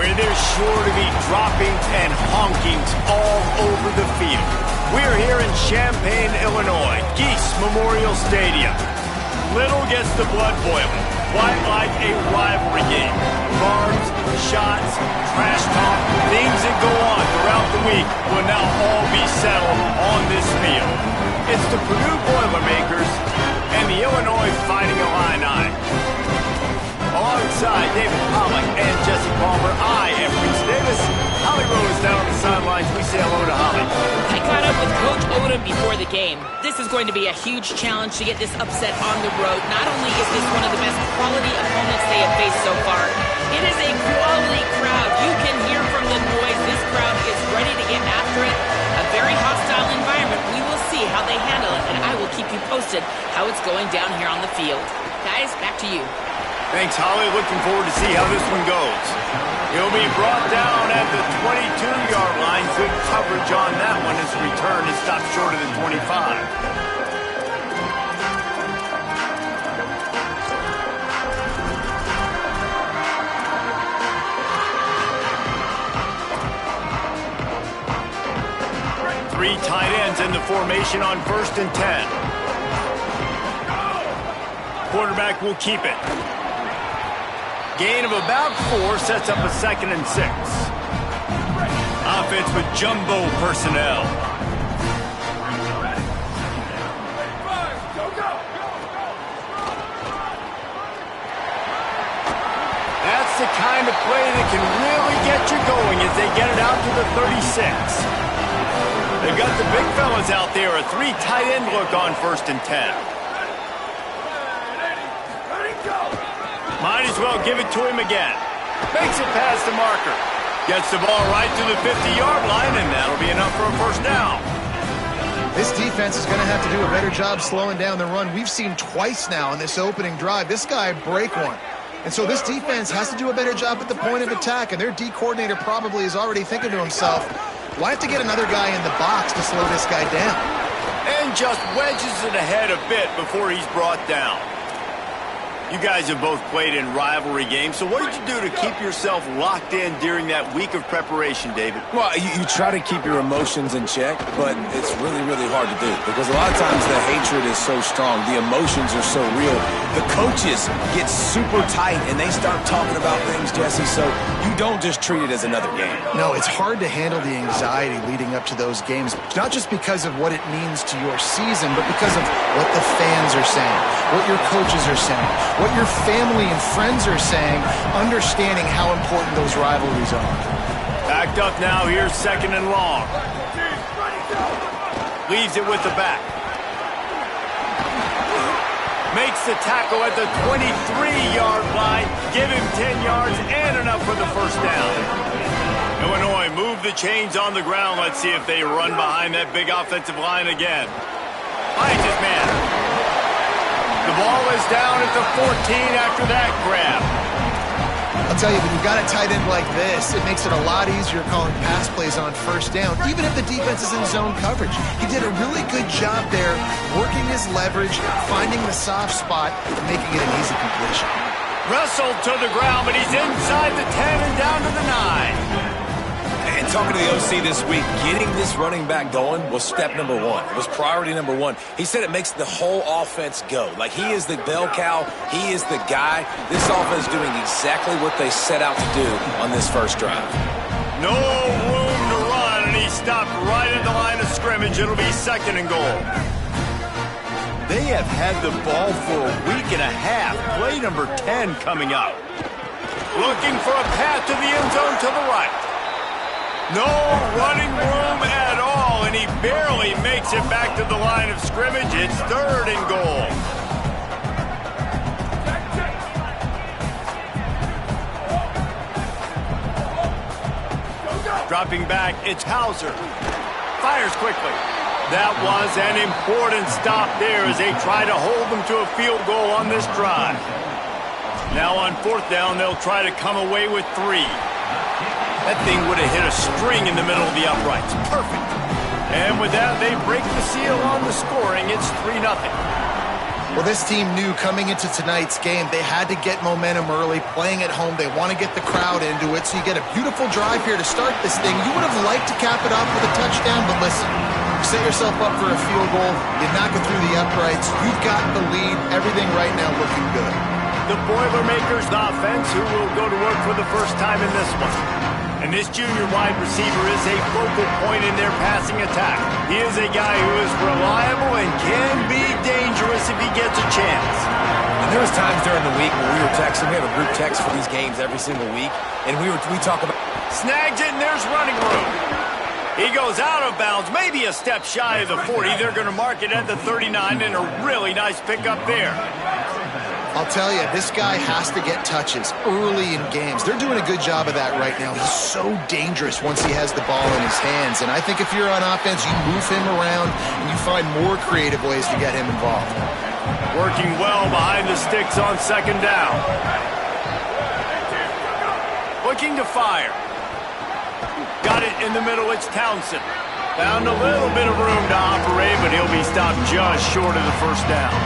where there's sure to be droppings and honkings all over the field. We're here in Champaign, Illinois, Geese Memorial Stadium. Little gets the blood boiling, quite like a rivalry game. Barbs, shots, trash talk, things that go on throughout the week will now all be settled on this field. It's the Purdue Boilermakers and the Illinois Fighting Illini. Alongside David Pollack and Jesse Palmer, I am Reese Davis. Holly Rose down on the sidelines. We say hello to Holly. I caught up with Coach Odom before the game. This is going to be a huge challenge to get this upset on the road. Not only is this one of the best quality opponents they have faced so far, it is a quality crowd. You can hear from the noise. This crowd is ready to get after it. A very hostile environment. We will see how they handle it, and I will keep you posted how it's going down here on the field. Guys, back to you. Thanks, Holly. Looking forward to see how this one goes. He'll be brought down at the 22-yard line. Good coverage on that one as the return is stopped short of the 25. Three tight ends in the formation on 1st and 10. Quarterback will keep it. Gain of about 4 sets up a 2nd and 6. Offense with jumbo personnel. That's the kind of play that can really get you going as they get it out to the 36. They've got the big fellas out there. A 3 tight end look on 1st and 10. Might as well give it to him again. Makes it past the marker. Gets the ball right to the 50-yard line, and that'll be enough for a 1st down. This defense is going to have to do a better job slowing down the run. We've seen twice now in this opening drive this guy break one. And so this defense has to do a better job at the point of attack, and their D coordinator probably is already thinking to himself, well, I have to get another guy in the box to slow this guy down. And just wedges it ahead a bit before he's brought down. You guys have both played in rivalry games, so what did you do to keep yourself locked in during that week of preparation, David? Well, you try to keep your emotions in check, but it's really, really hard to do because a lot of times the hatred is so strong. The emotions are so real. The coaches get super tight, and they start talking about things, Jesse, so you don't just treat it as another game. No, it's hard to handle the anxiety leading up to those games, not just because of what it means to your season, but because of what the fans are saying, what your coaches are saying, what your family and friends are saying, understanding how important those rivalries are. Backed up now, here's 2nd and long. Leaves it with the back. Makes the tackle at the 23-yard line. Give him 10 yards and enough for the 1st down. Illinois move the chains on the ground. Let's see if they run behind that big offensive line again. Finds his man. The ball is down at the 14 after that grab. I'll tell you, when you've got a tight end like this, it makes it a lot easier calling pass plays on 1st down, even if the defense is in zone coverage. He did a really good job there, working his leverage, finding the soft spot, and making it an easy completion. Wrestled to the ground, but he's inside the 10 and down to the 9. And talking to the OC this week, getting this running back going was step number 1. It was priority number 1. He said it makes the whole offense go. Like, he is the bell cow. He is the guy. This offense is doing exactly what they set out to do on this 1st drive. No room to run, and he stopped right at the line of scrimmage. It'll be 2nd and goal. They have had the ball for a week and a half. Play number 10 coming up. Looking for a path to the end zone to the right. No running room at all, and he barely makes it back to the line of scrimmage. It's 3rd and goal. Dropping back, it's Hauser. Fires quickly. That was an important stop there as they try to hold them to a field goal on this drive. Now on 4th down, they'll try to come away with 3. That thing would have hit a string in the middle of the uprights. Perfect. And with that, they break the seal on the scoring. It's 3-0. Well, this team knew coming into tonight's game they had to get momentum early, playing at home. They want to get the crowd into it, so you get a beautiful drive here to start this thing. You would have liked to cap it off with a touchdown, but listen, you set yourself up for a field goal, you knock it through the uprights, you've got the lead, everything right now looking good. The Boilermakers offense, who will go to work for the first time in this one. And this junior wide receiver is a focal point in their passing attack. He is a guy who is reliable and can be dangerous if he gets a chance. And there was times during the week when we were texting. We have a group text for these games every single week. And we talk about... Snags it, and there's running room. He goes out of bounds, maybe a step shy of the 40. They're going to mark it at the 39, and a really nice pickup there. I'll tell you, this guy has to get touches early in games. They're doing a good job of that right now. He's so dangerous once he has the ball in his hands. And I think if you're on offense, you move him around and you find more creative ways to get him involved. Working well behind the sticks on second down. Looking to fire. Got it in the middle, it's Townsend. Found a little bit of room to operate, but he'll be stopped just short of the first down.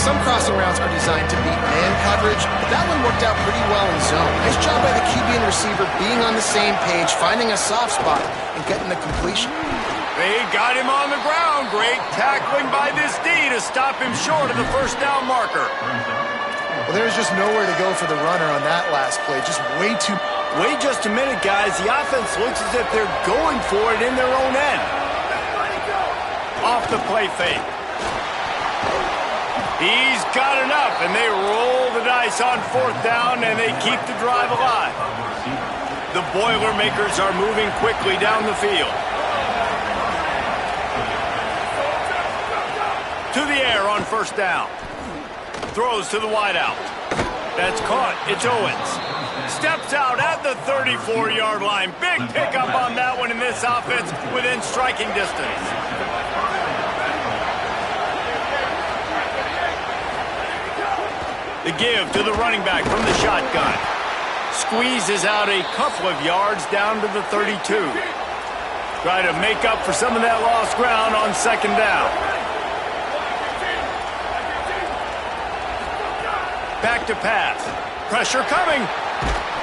Some crossing routes are designed to beat man coverage, but that one worked out pretty well in zone. Nice job by the QB and receiver being on the same page, finding a soft spot, and getting the completion. They got him on the ground. Great tackling by this D to stop him short of the first down marker. Well, there's just nowhere to go for the runner on that last play. Just way too... Wait just a minute, guys. The offense looks as if they're going for it in their own end. Off the play fake. He's got enough, and they roll the dice on fourth down, and they keep the drive alive. The Boilermakers are moving quickly down the field. To the air on first down. Throws to the wideout. That's caught. It's Owens. Steps out at the 34-yard line. Big pickup on that one in this offense within striking distance. The give to the running back from the shotgun. Squeezes out a couple of yards down to the 32. Try to make up for some of that lost ground on second down. Back to pass. Pressure coming.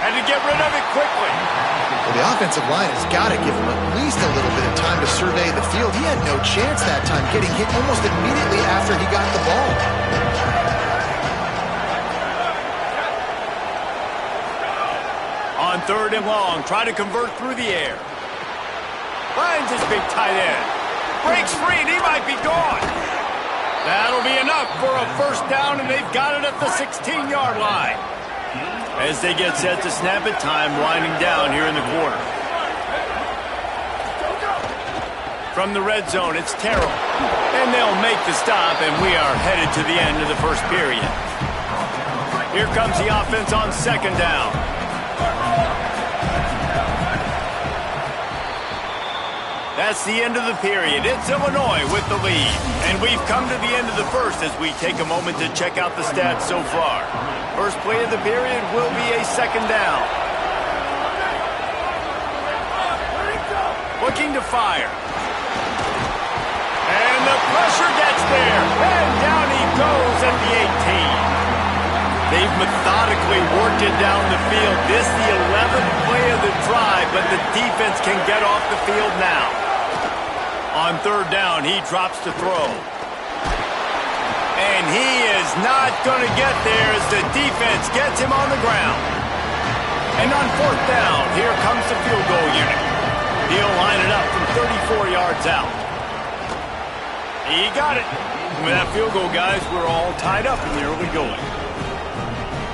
Had to get rid of it quickly. Well, the offensive line has got to give him at least a little bit of time to survey the field. He had no chance that time, getting hit almost immediately after he got the ball. On third and long, try to convert through the air. Finds his big tight end. Breaks free, and he might be gone. That'll be enough for a first down, and they've got it at the 16-yard line. As they get set to snap it, time winding down here in the quarter. From the red zone, it's Terrell. And they'll make the stop, and we are headed to the end of the first period. Here comes the offense on second down. That's the end of the period. It's Illinois with the lead. And we've come to the end of the first as we take a moment to check out the stats so far. First play of the period will be a second down. Looking to fire. And the pressure gets there. And down he goes at the 18. They've methodically worked it down the field. This is the 11th play of the drive, but the defense can get off the field now. On third down, he drops to throw. And he is not going to get there as the defense gets him on the ground. And on fourth down, here comes the field goal unit. He'll line it up from 34 yards out. He got it. With that field goal, guys, we're all tied up in the early going.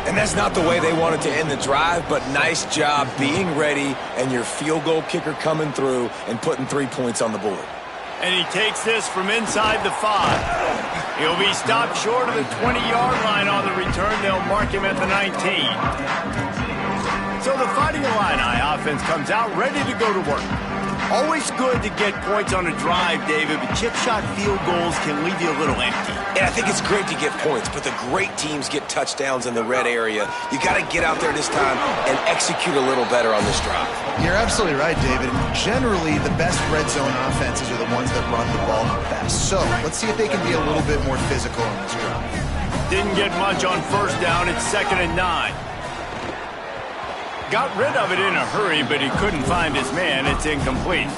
And that's not the way they wanted to end the drive, but nice job being ready and your field goal kicker coming through and putting 3 points on the board. And he takes this from inside the 5. He'll be stopped short of the 20-yard line on the return. They'll mark him at the 19. So the Fighting Illini offense comes out ready to go to work. Always good to get points on a drive, David, but chip shot field goals can leave you a little empty. And I think it's great to get points, but the great teams get touchdowns in the red area. You got to get out there this time and execute a little better on this drive. You're absolutely right, David. Generally, the best red zone offenses are the ones that run the ball the best. So let's see if they can be a little bit more physical on this drive. Didn't get much on first down. It's 2nd and 9. Got rid of it in a hurry, but he couldn't find his man. It's incomplete.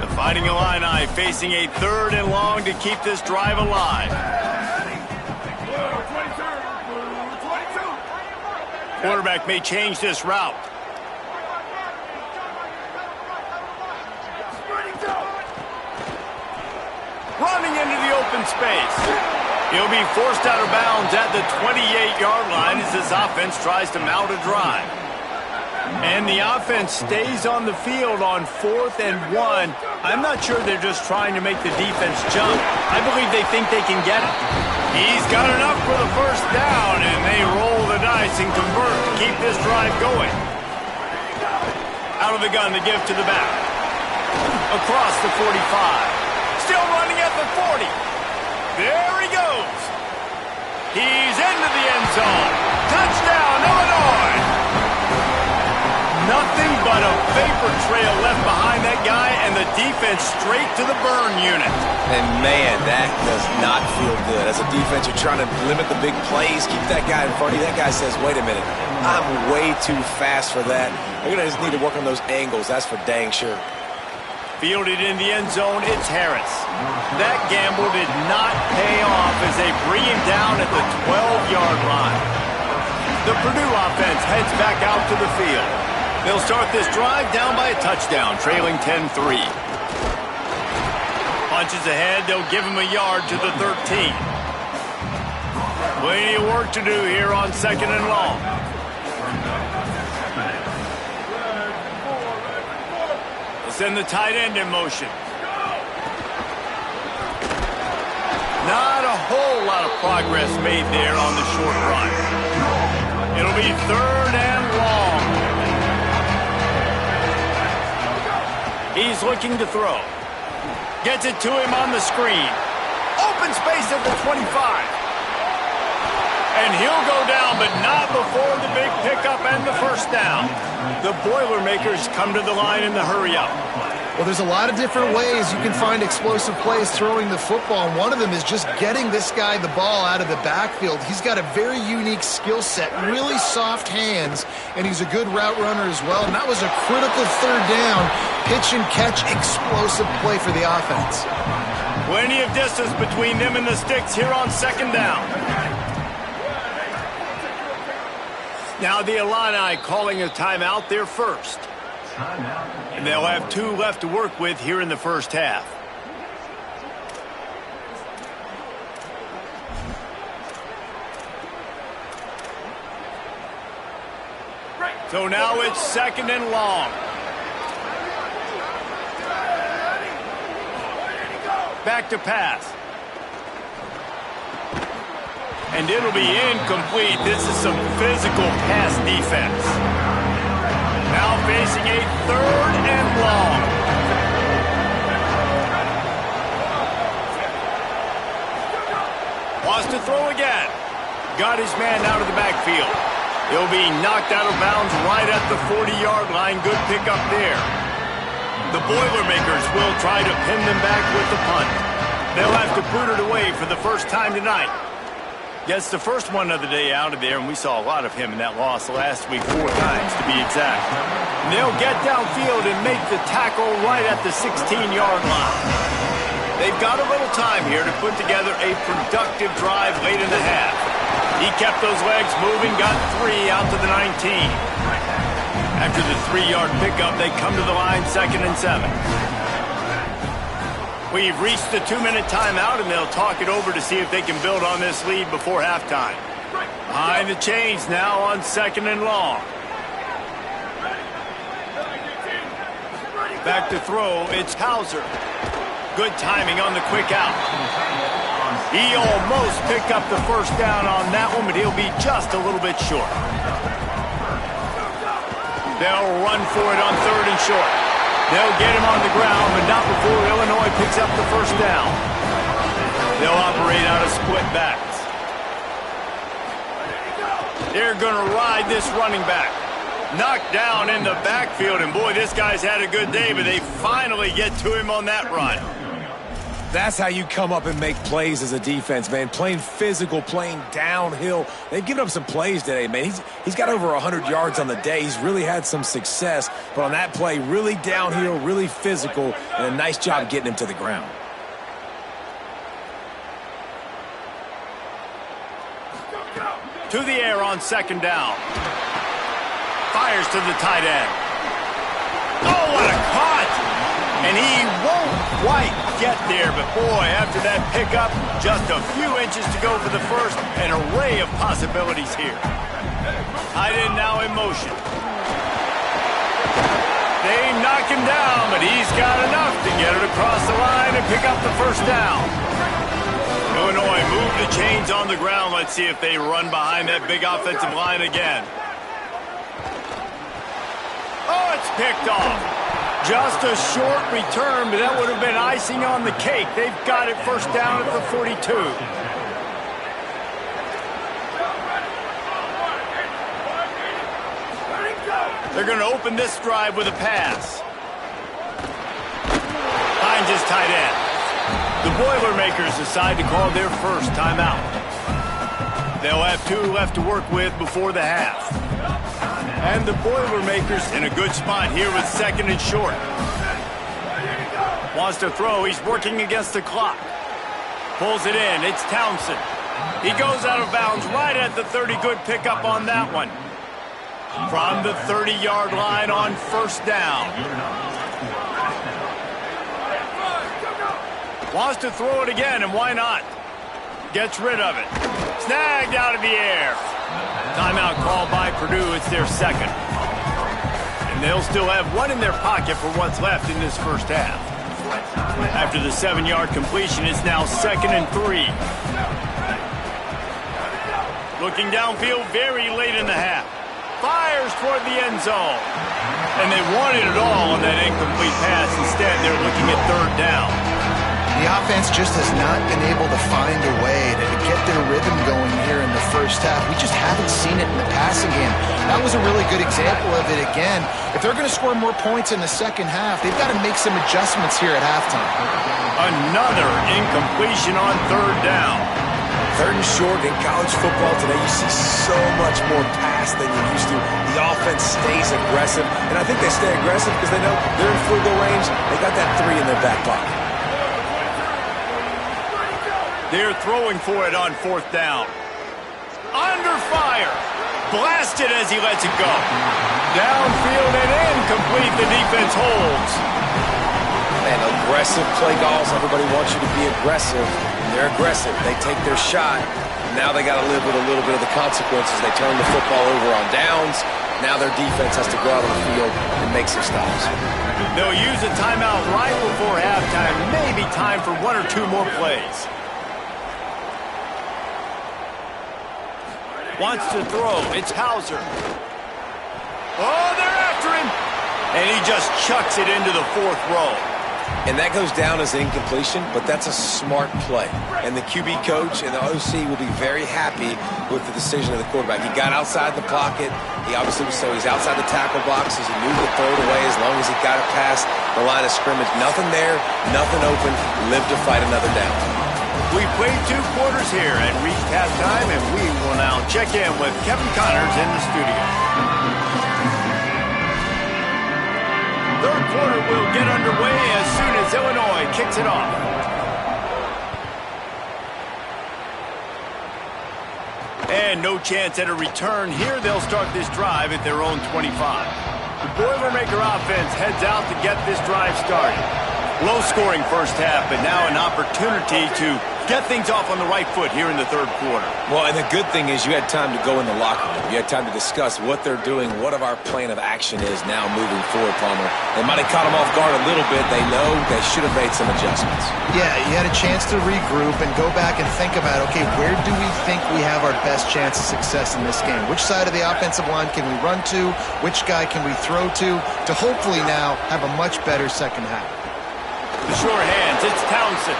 The Fighting Illini facing a 3rd and long to keep this drive alive. Quarterback may change this route. Running into the open space. He'll be forced out of bounds at the 28-yard line as this offense tries to mount a drive. And the offense stays on the field on 4th and 1. I'm not sure they're just trying to make the defense jump. I believe they think they can get it. He's got enough for the first down, and they roll the dice and convert to keep this drive going. Out of the gun to give to the back. Across the 45. Still running at the 40. There he goes. He's into the end zone. Touchdown, Illinois. Nothing but a vapor trail left behind that guy, and the defense straight to the burn unit. And, man, that does not feel good. As a defense, you're trying to limit the big plays, keep that guy in front of you. That guy says, wait a minute, I'm way too fast for that. They're going to just need to work on those angles. That's for dang sure. Fielded in the end zone, it's Harris. That gamble did not pay off as they bring him down at the 12-yard line. The Purdue offense heads back out to the field. They'll start this drive down by a touchdown, trailing 10-3. Punches ahead, they'll give him a yard to the 13. Plenty of work to do here on 2nd and long. Send the tight end in motion. Not a whole lot of progress made there on the short run. It'll be 3rd and long. He's looking to throw. Gets it to him on the screen. Open space at the 25. And he'll go down, but not before the big pickup and the first down. The Boilermakers come to the line in the hurry-up. Well, there's a lot of different ways you can find explosive plays throwing the football, and one of them is just getting this guy the ball out of the backfield. He's got a very unique skill set, really soft hands, and he's a good route runner as well. And that was a critical 3rd down, pitch and catch, explosive play for the offense. Plenty of distance between them and the sticks here on 2nd down. Now the Illini calling a timeout there first. And they'll have 2 left to work with here in the first half. So now it's 2nd and long. Back to pass. And it'll be incomplete. This is some physical pass defense. Now facing a 3rd and long. Wants to throw again. Got his man out of the backfield. He'll be knocked out of bounds right at the 40-yard line. Good pickup there. The Boilermakers will try to pin them back with the punt. They'll have to boot it away for the first time tonight. Gets the first one of the day out of there, and we saw a lot of him in that loss last week, 4 times to be exact. And they'll get downfield and make the tackle right at the 16-yard line. They've got a little time here to put together a productive drive late in the half. He kept those legs moving, got 3 out to the 19. After the 3-yard pickup, they come to the line 2nd and 7. We've reached the 2-minute timeout, and they'll talk it over to see if they can build on this lead before halftime. Behind the chains now on 2nd and long. Back to throw, it's Hauser. Good timing on the quick out. He almost picked up the first down on that one, but he'll be just a little bit short. They'll run for it on 3rd and short. They'll get him on the ground, but not before Illinois picks up the first down. They'll operate out of split backs. They're going to ride this running back. Knocked down in the backfield, and boy, this guy's had a good day, but they finally get to him on that run. That's how you come up and make plays as a defense, man. Playing physical, playing downhill. They've given up some plays today, man. He's got over 100 yards on the day. He's really had some success. But on that play, really downhill, really physical, and a nice job getting him to the ground. To the air on second down. Fires to the tight end. Oh, what a cut! And he won't quite get there, but boy, after that pickup, just a few inches to go for the first. An array of possibilities here. Tight end now in motion. They knock him down, but he's got enough to get it across the line and pick up the first down. Illinois move the chains on the ground. Let's see if they run behind that big offensive line again. Oh, it's picked off. Just a short return, but that would have been icing on the cake. They've got it first down at the 42. They're going to open this drive with a pass. Finds his tight end. The Boilermakers decide to call their first timeout. They'll have 2 left to work with before the half. And the Boilermakers in a good spot here with second and short. Wants to throw. He's working against the clock. Pulls it in. It's Townsend. He goes out of bounds right at the 30. Good pickup on that one. From the 30-yard line on first down. Wants to throw it again, and why not? Gets rid of it. Snagged out of the air. Timeout called by Purdue. It's their second. And they'll still have one in their pocket for what's left in this first half. After the 7-yard completion, it's now 2nd and 3. Looking downfield very late in the half. Fires toward the end zone. And they wanted it all on that incomplete pass. Instead, they're looking at third down. The offense just has not been able to find a way to get their rhythm going here in the first half. We just haven't seen it in the passing game. That was a really good example of it again. If they're going to score more points in the second half, they've got to make some adjustments here at halftime. Another incompletion on third down. Third and short in college football today, you see so much more pass than you used to. The offense stays aggressive, and I think they stay aggressive because they know they're in field goal range. They got that 3 in their back pocket. They're throwing for it on fourth down. Under fire. Blasted as he lets it go. Downfield and incomplete. The defense holds. Man, aggressive play calls. Everybody wants you to be aggressive. They're aggressive. They take their shot. Now they got to live with a little bit of the consequences. They turn the football over on downs. Now their defense has to go out on the field and make some stops. They'll use a timeout right before halftime. Maybe time for 1 or 2 more plays. Wants to throw. It's Hauser. Oh, they're after him. And he just chucks it into the 4th row. And that goes down as incompletion, but that's a smart play. And the QB coach and the OC will be very happy with the decision of the quarterback. He got outside the pocket. He obviously was so he's outside the tackle box. He knew to throw it away as long as he got it past the line of scrimmage. Nothing there, nothing open. Live to fight another down. We've played 2 quarters here and reached halftime, and we will now check in with Kevin Connors in the studio. Third quarter will get underway as soon as Illinois kicks it off. And no chance at a return here. They'll start this drive at their own 25. The Boilermaker offense heads out to get this drive started. Low-scoring first half, but now an opportunity to get things off on the right foot here in the third quarter. Well, and the good thing is you had time to go in the locker room. You had time to discuss what they're doing, what our plan of action is now moving forward, Palmer. They might have caught them off guard a little bit. They know they should have made some adjustments. Yeah, you had a chance to regroup and go back and think about, okay, where do we think we have our best chance of success in this game? Which side of the offensive line can we run to? Which guy can we throw to hopefully now have a much better second half? The short hands, it's Townsend.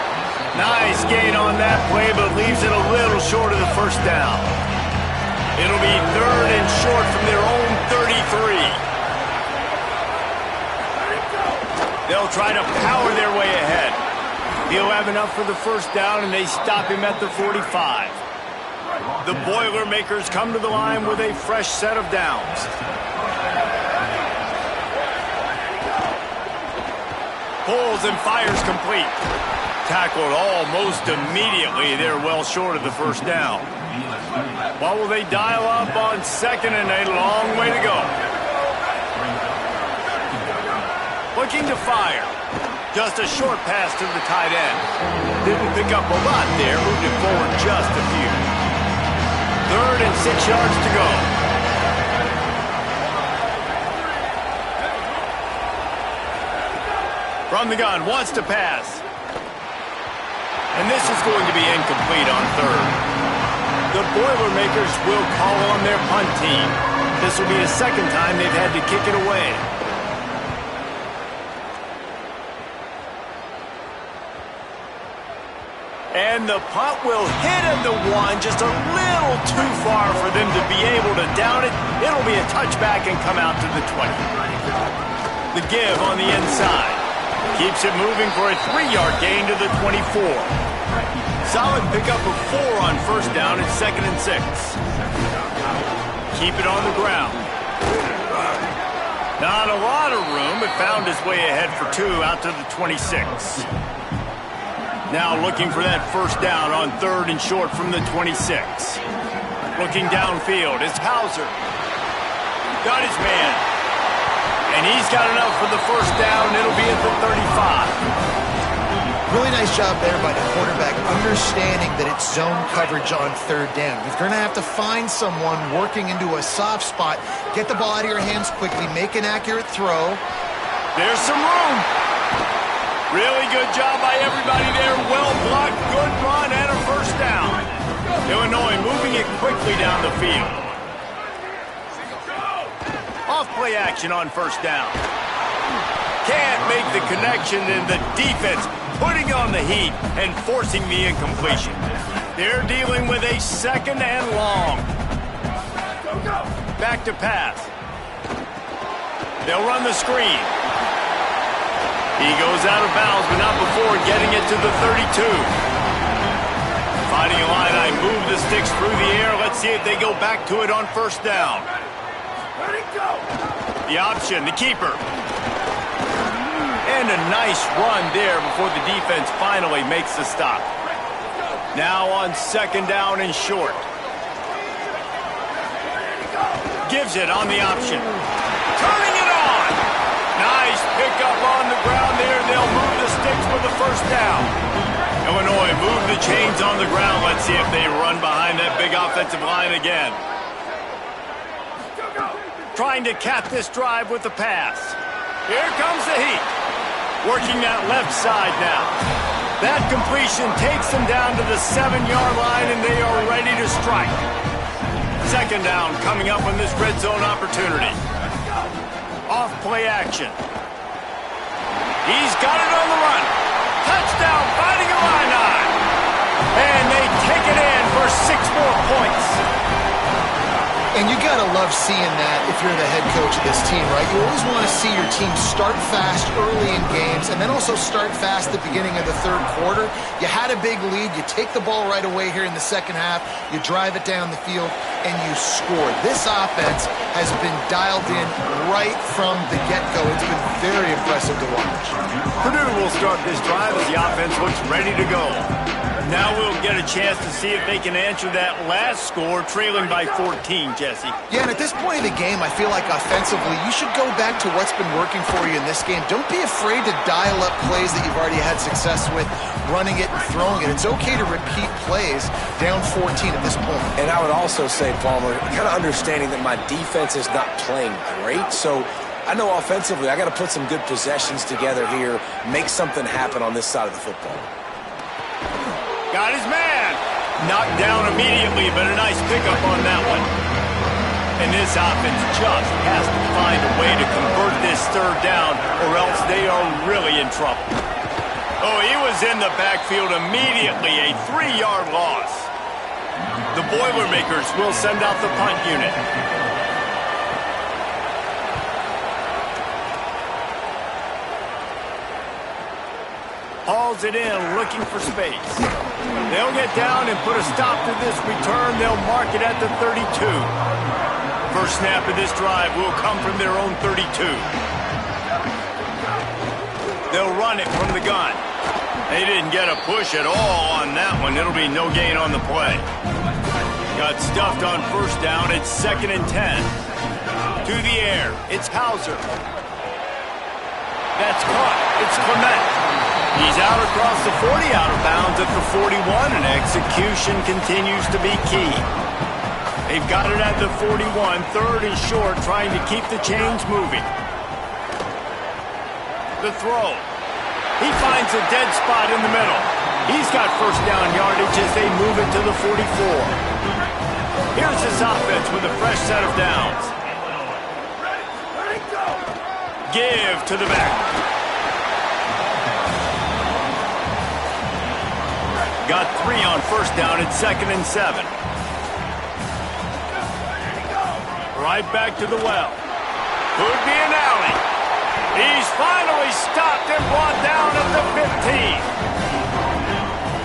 Nice gain on that play, but leaves it a little short of the first down. It'll be 3rd and short from their own 33. They'll try to power their way ahead. He'll have enough for the first down, and they stop him at the 45. The Boilermakers come to the line with a fresh set of downs. Pulls and fires complete. Tackled almost immediately. They're well short of the first down. What will they dial up on 2nd and a long way to go? Looking to fire. Just a short pass to the tight end. Didn't pick up a lot there. Moved it forward just a few. 3rd and 6 yards to go. From the gun, wants to pass. And this is going to be incomplete on 3rd. The Boilermakers will call on their punt team. This will be the 2nd time they've had to kick it away. And the punt will hit at the 1, just a little too far for them to be able to down it. It'll be a touchback and come out to the 20. The give on the inside. Keeps it moving for a 3-yard gain to the 24. Solid pickup of 4 on first down at 2nd and 6. Keep it on the ground. Not a lot of room, but found his way ahead for 2 out to the 26. Now looking for that first down on 3rd and short from the 26. Looking downfield is Hauser. Got his man. And he's got enough for the first down. It'll be at the 35. Really nice job there by the quarterback, understanding that it's zone coverage on 3rd down. You're going to have to find someone working into a soft spot, get the ball out of your hands quickly, make an accurate throw. There's some room. Really good job by everybody there. Well blocked, good run, and a first down. Illinois moving it quickly down the field. Off-play action on first down. Can't make the connection, and the defense putting on the heat and forcing the incompletion. They're dealing with a 2nd and long. Back to pass. They'll run the screen. He goes out of bounds, but not before getting it to the 32. Fighting Illini, move the sticks through the air. Let's see if they go back to it on first down. The option, the keeper. And a nice run there before the defense finally makes the stop. Now on 2nd down and short. Gives it on the option. Turning it on. Nice pickup on the ground there. They'll move the sticks for the first down. Illinois move the chains on the ground. Let's see if they run behind that big offensive line again. Trying to cap this drive with the pass. Here comes the heat. Working that left side now. That completion takes them down to the 7-yard line, and they are ready to strike. 2nd down coming up on this red zone opportunity. Off play action. He's got it on the run. Touchdown, Fighting Illini. And they take it in for 6 more points. And you got to love seeing that if you're the head coach of this team, right? You always want to see your team start fast early in games and then also start fast at the beginning of the 3rd quarter. You had a big lead. You take the ball right away here in the 2nd half. You drive it down the field, and you score. This offense has been dialed in right from the get-go. It's been very impressive to watch. Purdue will start this drive as the offense looks ready to go. Now we'll get a chance to see if they can answer that last score, trailing by 14, Jesse. Yeah, and at this point of the game, I feel like offensively, you should go back to what's been working for you in this game. Don't be afraid to dial up plays that you've already had success with, running it and throwing it. It's okay to repeat plays down 14 at this point. And I would also say, Palmer, kind of understanding that my defense is not playing great, so I know offensively I got to put some good possessions together here, make something happen on this side of the football. Got his man. Knocked down immediately, but a nice pickup on that one. And this offense just has to find a way to convert this 3rd down, or else they are really in trouble. Oh, he was in the backfield immediately, a 3-yard loss. The Boilermakers will send out the punt unit. Hauls it in, looking for space. They'll get down and put a stop to this return. They'll mark it at the 32. First snap of this drive will come from their own 32. They'll run it from the gun. They didn't get a push at all on that one. It'll be no gain on the play. Got stuffed on first down. It's 2nd and 10. To the air. It's Hauser. That's caught. It's Clement. He's out across the 40, out of bounds at the 41, and execution continues to be key. They've got it at the 41, 3rd and short, trying to keep the chains moving. The throw. He finds a dead spot in the middle. He's got first down yardage as they move it to the 44. Here's this offense with a fresh set of downs. Give to the back. Got 3 on first down at 2nd and 7. Right back to the well. Could be an alley. He's finally stopped and brought down at the 15.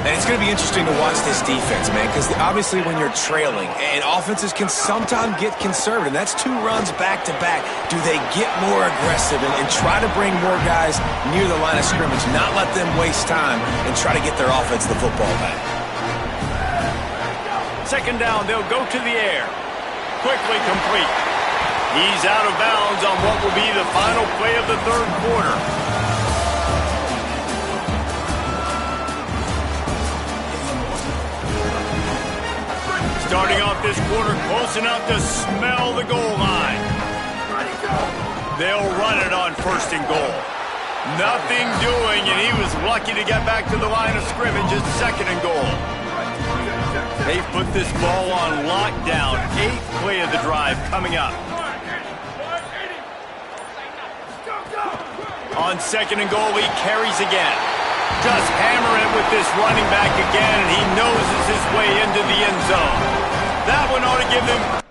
And it's going to be interesting to watch this defense, man, because obviously when you're trailing, and offenses can sometimes get conservative. That's 2 runs back-to-back. Do they get more aggressive and try to bring more guys near the line of scrimmage, not let them waste time, and try to get their offense the football back? 2nd down, they'll go to the air. Quickly complete. He's out of bounds on what will be the final play of the 3rd quarter. Starting off this quarter close enough to smell the goal line. They'll run it on 1st and goal. Nothing doing, and he was lucky to get back to the line of scrimmage at 2nd and goal. They've put this ball on lockdown. 8th play of the drive coming up. On 2nd and goal, he carries again. Just hammer it with this running back again, and he noses his way into the end zone. That one ought to give them...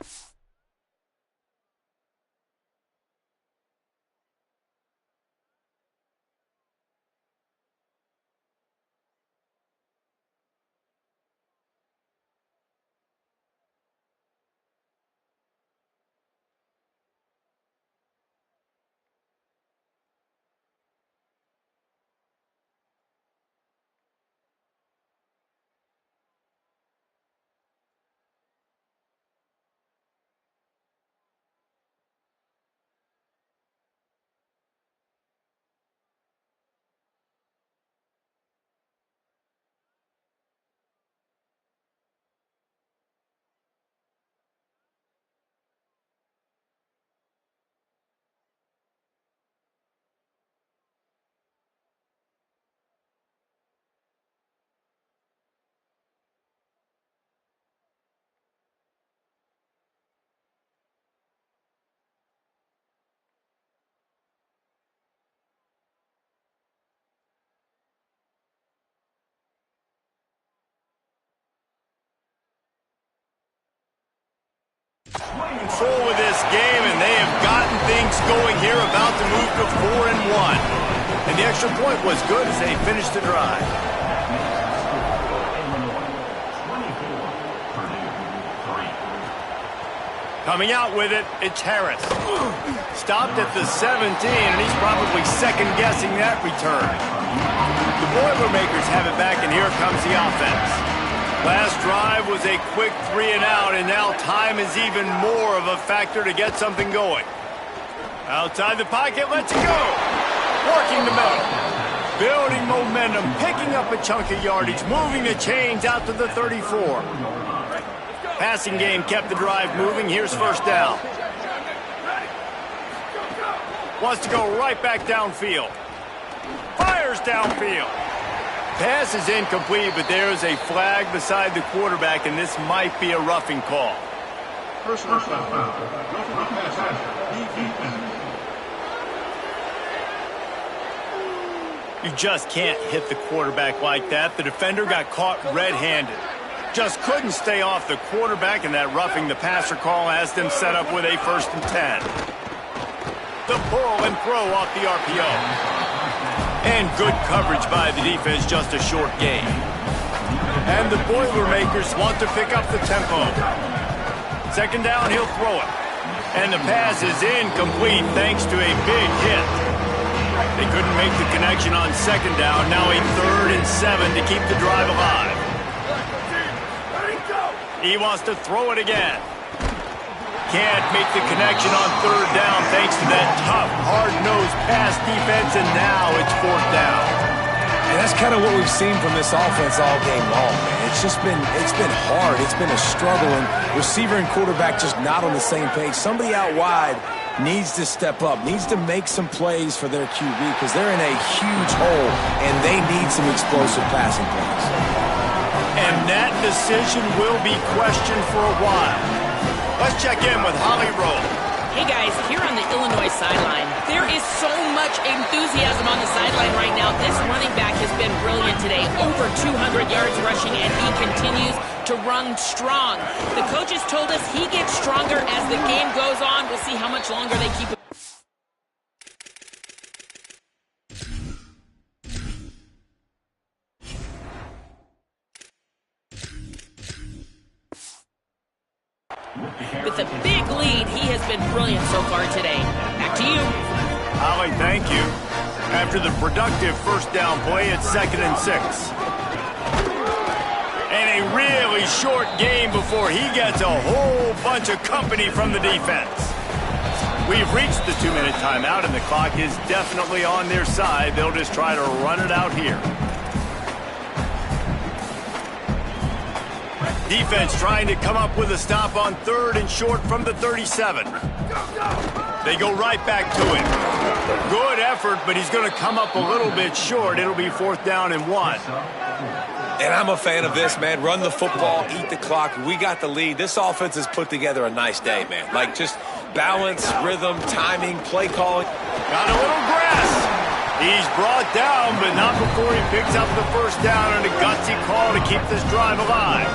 Control with this game, and they have gotten things going here, about to move to 4-1. And the extra point was good as they finished the drive. Coming out with it, it's Harris. Stopped at the 17, and he's probably second-guessing that return. The Boilermakers have it back, and here comes the offense. Last drive was a quick 3-and-out, and now time is even more of a factor to get something going. Outside the pocket, lets it go. Working the middle. Building momentum, picking up a chunk of yardage, moving the chains out to the 34. Passing game kept the drive moving. Here's first down. Wants to go right back downfield. Fires downfield. Pass is incomplete, but there is a flag beside the quarterback, and this might be a roughing call. Personal foul. Roughing the passer. You just can't hit the quarterback like that. The defender got caught red-handed. Just couldn't stay off the quarterback, and that roughing the passer call has them set up with a 1st and 10. The pull and throw off the RPO. And good coverage by the defense, just a short gain. And the Boilermakers want to pick up the tempo. 2nd down, he'll throw it. And the pass is incomplete thanks to a big hit. They couldn't make the connection on 2nd down. Now a 3rd and 7 to keep the drive alive. He wants to throw it again. Can't make the connection on 3rd down thanks to that tough, hard-nosed pass defense, and now it's 4th down. And that's kind of what we've seen from this offense all game long, man. It's been hard. It's been a struggle, and receiver and quarterback just not on the same page. Somebody out wide needs to step up, needs to make some plays for their QB because they're in a huge hole, and they need some explosive passing plays. And that decision will be questioned for a while. Let's check in with Holly Rowe. Hey guys, here on the Illinois sideline, there is so much enthusiasm on the sideline right now. This running back has been brilliant today. Over 200 yards rushing, and he continues to run strong. The coaches told us he gets stronger as the game goes on. We'll see how much longer they keep him. With a big lead, he has been brilliant so far today. Back to you. Holly, thank you. After the productive 1st down play, it's 2nd and 6. And a really short game before he gets a whole bunch of company from the defense. We've reached the 2-minute timeout, and the clock is definitely on their side. They'll just try to run it out here. Defense trying to come up with a stop on 3rd and short from the 37. They go right back to him. Good effort, but he's going to come up a little bit short. It'll be 4th down and 1. And I'm a fan of this, man. Run the football, eat the clock. We got the lead. This offense has put together a nice day, man. Like just balance, rhythm, timing, play calling. Got a little grass. He's brought down, but not before he picks up the 1st down and a gutsy call to keep this drive alive.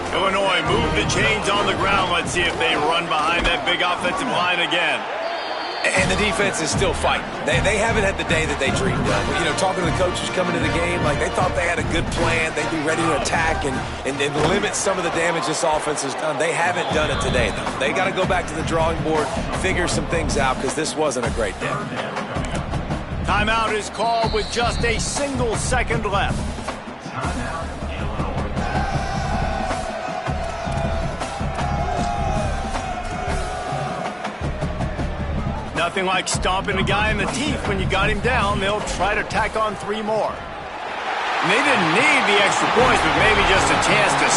Illinois move the chains on the ground. Let's see if they run behind that big offensive line again. And the defense is still fighting. They haven't had the day that they dreamed of. You know, talking to the coaches coming into the game, like they thought they had a good plan. They'd be ready to attack and limit some of the damage this offense has done. They haven't done it today, though. They got to go back to the drawing board, figure some things out because this wasn't a great day. Timeout is called with just a single second left. Nothing like stomping a guy in the teeth when you got him down. They'll try to tack on 3 more. And they didn't need the extra points, but maybe just a chance to